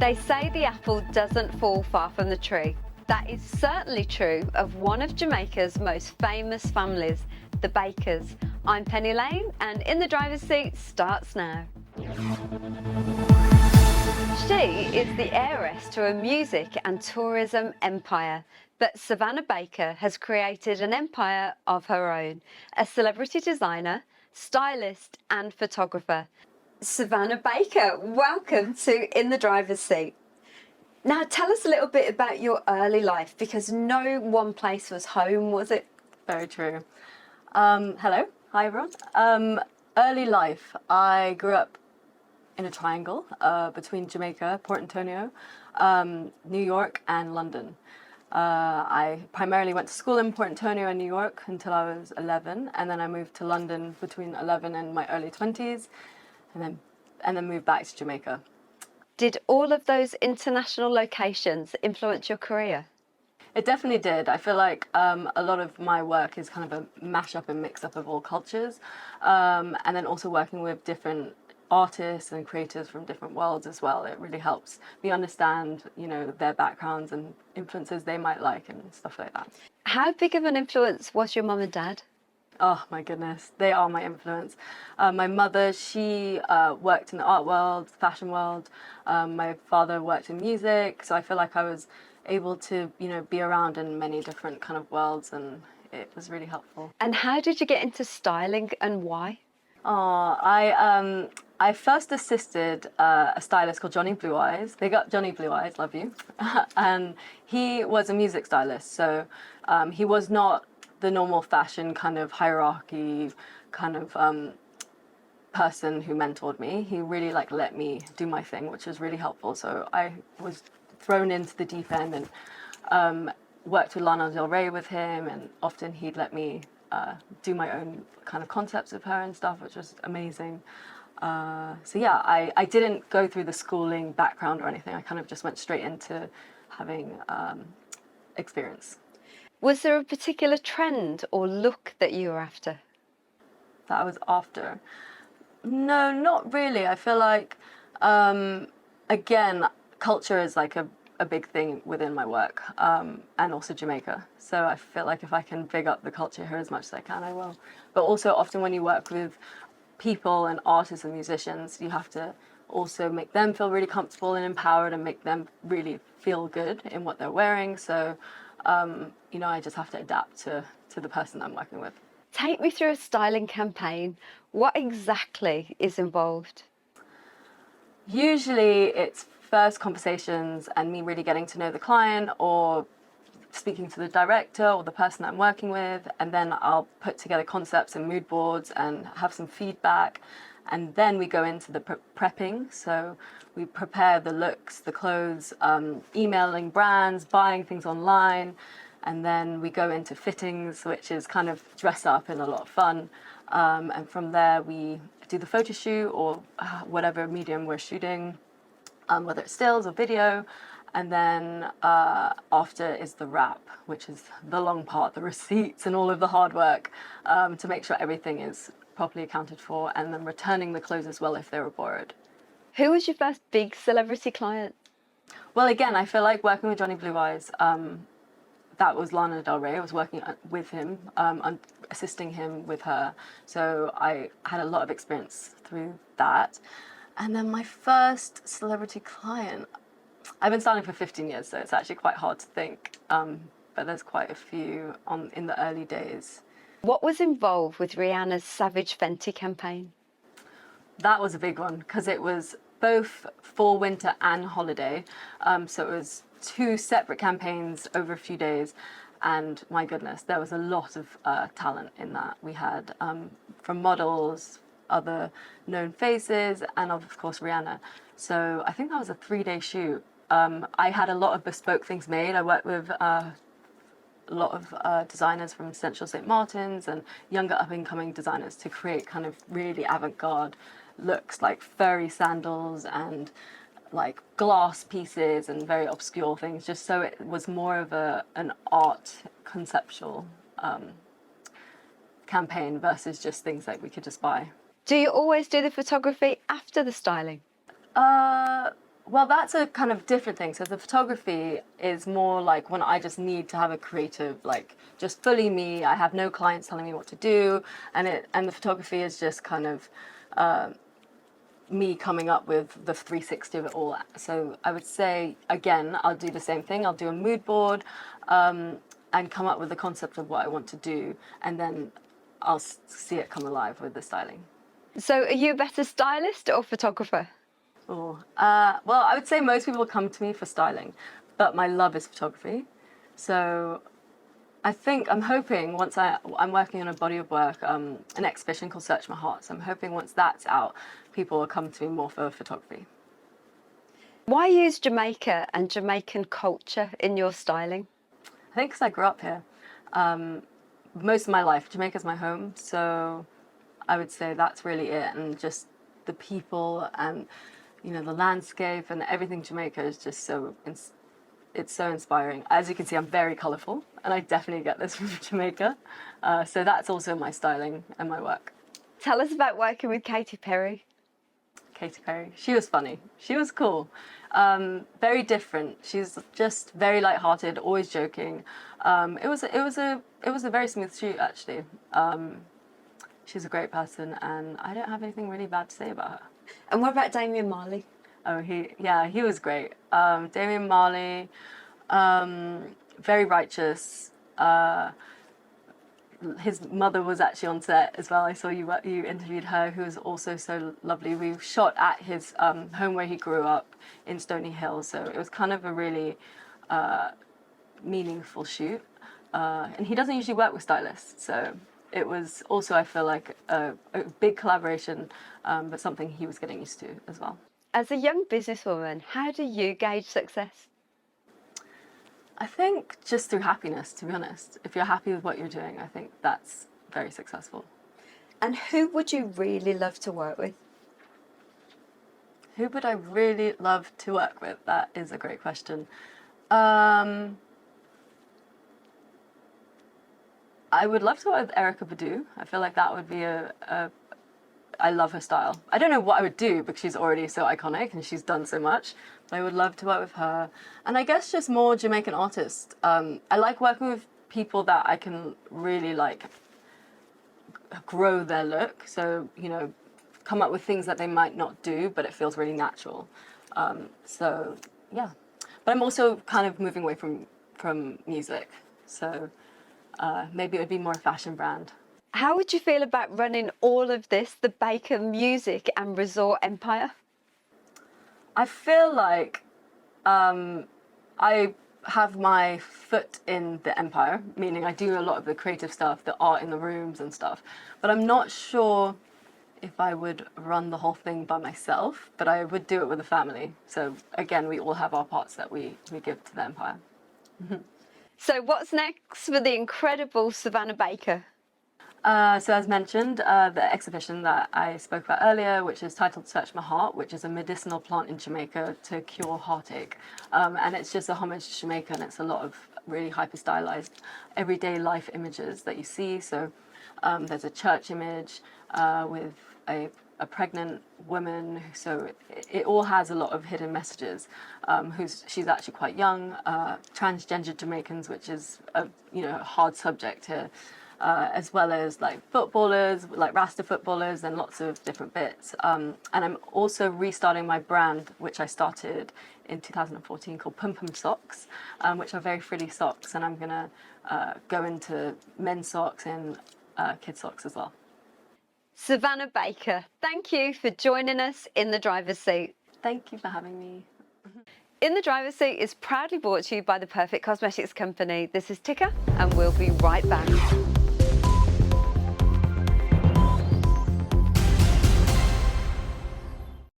They say the apple doesn't fall far from the tree. That is certainly true of one of Jamaica's most famous families, the Bakers. I'm Penny Lane, and In the Driver's Seat starts now. She is the heiress to a music and tourism empire, but Savannah Baker has created an empire of her own, a celebrity designer, stylist and photographer. Savannah Baker, welcome to In the Driver's Seat. Now tell us a little bit about your early life, because no one place was home, was it? Very true. Hello, hi everyone. Early life, I grew up in a triangle between Jamaica, Port Antonio, New York and London. I primarily went to school in Port Antonio and New York until I was 11, and then I moved to London between 11 and my early 20s, and then moved back to Jamaica. Did all of those international locations influence your career? It definitely did. I feel like a lot of my work is kind of a mash-up and mix-up of all cultures, and then also working with different artists and creators from different worlds as well. It really helps me understand, you know, their backgrounds and influences they might like and stuff like that. How big of an influence was your mum and dad? Oh my goodness, they are my influence. My mother, she worked in the art world, fashion world. My father worked in music, so I feel like I was able to, you know, be around in many different kind of worlds, and it was really helpful. And how did you get into styling and why? I first assisted a stylist called Johnny Blue Eyes. They got Johnny Blue Eyes, love you. And he was a music stylist, so he was not the normal fashion kind of hierarchy kind of person who mentored me. He really let me do my thing, which was really helpful. So I was thrown into the deep end and worked with Lana with him, and often he'd let me do my own kind of concepts of her and stuff, which was amazing. So yeah, I didn't go through the schooling background or anything. I kind of just went straight into having experience. Was there a particular trend or look that you were after? That I was after? No, not really. I feel like, again, culture is like a big thing within my work, and also Jamaica. So I feel like if I can big up the culture here as much as I can, I will. But also often when you work with people and artists and musicians, you have to also make them feel really comfortable and empowered and make them really feel good in what they're wearing. So, you know, I just have to adapt to the person I'm working with. Take me through a styling campaign. What exactly is involved? Usually it's first conversations and me really getting to know the client, or speaking to the director or the person I'm working with, and then I'll put together concepts and mood boards and have some feedback, and then we go into the prepping. So we prepare the looks, the clothes, emailing brands, buying things online, and then we go into fittings, which is kind of dress up and a lot of fun, and from there we do the photo shoot or whatever medium we're shooting, whether it's stills or video. And then after is the wrap, which is the long part, the receipts and all of the hard work to make sure everything is properly accounted for, and then returning the clothes as well if they were borrowed. Who was your first big celebrity client? Well, again, I feel like working with Johnny Blue Eyes, that was Lana Del Rey. I was working with him, assisting him with her. So I had a lot of experience through that. And then my first celebrity client, I've been styling for 15 years, so it's actually quite hard to think, but there's quite a few in the early days. What was involved with Rihanna's Savage Fenty campaign? That was a big one because it was both fall, winter and holiday. So it was two separate campaigns over a few days, and my goodness, there was a lot of talent in that. We had from models, other known faces, and of course Rihanna. So I think that was a 3-day shoot. I had a lot of bespoke things made. I worked with a lot of designers from Central St. Martin's and younger up-and-coming designers to create kind of really avant-garde looks, like furry sandals and like glass pieces and very obscure things, just so it was more of an art conceptual campaign versus just things that we could just buy. Do you always do the photography after the styling? Well, that's a kind of different thing. So the photography is more like when I just need to have a creative, like just fully me. I have no clients telling me what to do, and the photography is just kind of me coming up with the 360 of it all. So I would say again, I'll do the same thing. I'll do a mood board, and come up with the concept of what I want to do, and then I'll see it come alive with the styling. So are you a better stylist or photographer? Oh, well, I would say most people come to me for styling, but my love is photography. So I'm hoping once I'm working on a body of work, an exhibition called Search My Heart. So I'm hoping once that's out, people will come to me more for photography. Why use Jamaica and Jamaican culture in your styling? I think because I grew up here. Most of my life, Jamaica's my home. So I would say that's really it. And just the people and, the landscape and everything Jamaica is just it's so inspiring. As you can see, I'm very colourful, and I definitely get this from Jamaica. So that's also my styling and my work. Tell us about working with Katy Perry. Katy Perry, she was funny. She was cool. Very different. She's just very light-hearted, always joking. It was a very smooth shoot, actually. She's a great person, and I don't have anything really bad to say about her. And what about Damian Marley? Oh, he was great. Damian Marley, very righteous. His mother was actually on set as well. I saw you interviewed her, who was also so lovely. We shot at his home where he grew up in Stony Hill, so it was kind of a really meaningful shoot. And he doesn't usually work with stylists, so it was also, I feel like, a big collaboration, but something he was getting used to as well. As a young businesswoman, how do you gauge success? I think just through happiness, to be honest. If you're happy with what you're doing, I think that's very successful. And who would you really love to work with? Who would I really love to work with? That is a great question. I would love to work with Erykah Badu. I feel like that would be I love her style. I don't know what I would do because she's already so iconic and she's done so much. But I would love to work with her. And I guess just more Jamaican artists. I like working with people that I can really like grow their look. So, come up with things that they might not do, but it feels really natural. So, yeah. But I'm also kind of moving away from music. So maybe it would be more a fashion brand. How would you feel about running all of this, the Baker music and resort empire? I feel like I have my foot in the empire, meaning I do a lot of the creative stuff, the art in the rooms and stuff, but I'm not sure if I would run the whole thing by myself, but I would do it with a family. So again, we all have our parts that we give to the empire. So what's next for the incredible Savannah Baker? So as mentioned, the exhibition that I spoke about earlier, which is titled Search My Heart, which is a medicinal plant in Jamaica to cure heartache. And it's just a homage to Jamaica, and it's a lot of really hyper-stylized everyday life images that you see. So there's a church image with a pregnant woman. So it all has a lot of hidden messages. She's actually quite young. Transgender Jamaicans, which is a hard subject here. As well as like footballers, like Rasta footballers, and lots of different bits. And I'm also restarting my brand, which I started in 2014, called Pum Pum Socks, which are very frilly socks. And I'm gonna go into men's socks and kids socks as well. Savannah Baker, thank you for joining us in the driver's seat. Thank you for having me. In the driver's seat is proudly brought to you by the Perfect Cosmetics Company. This is Tika, and we'll be right back.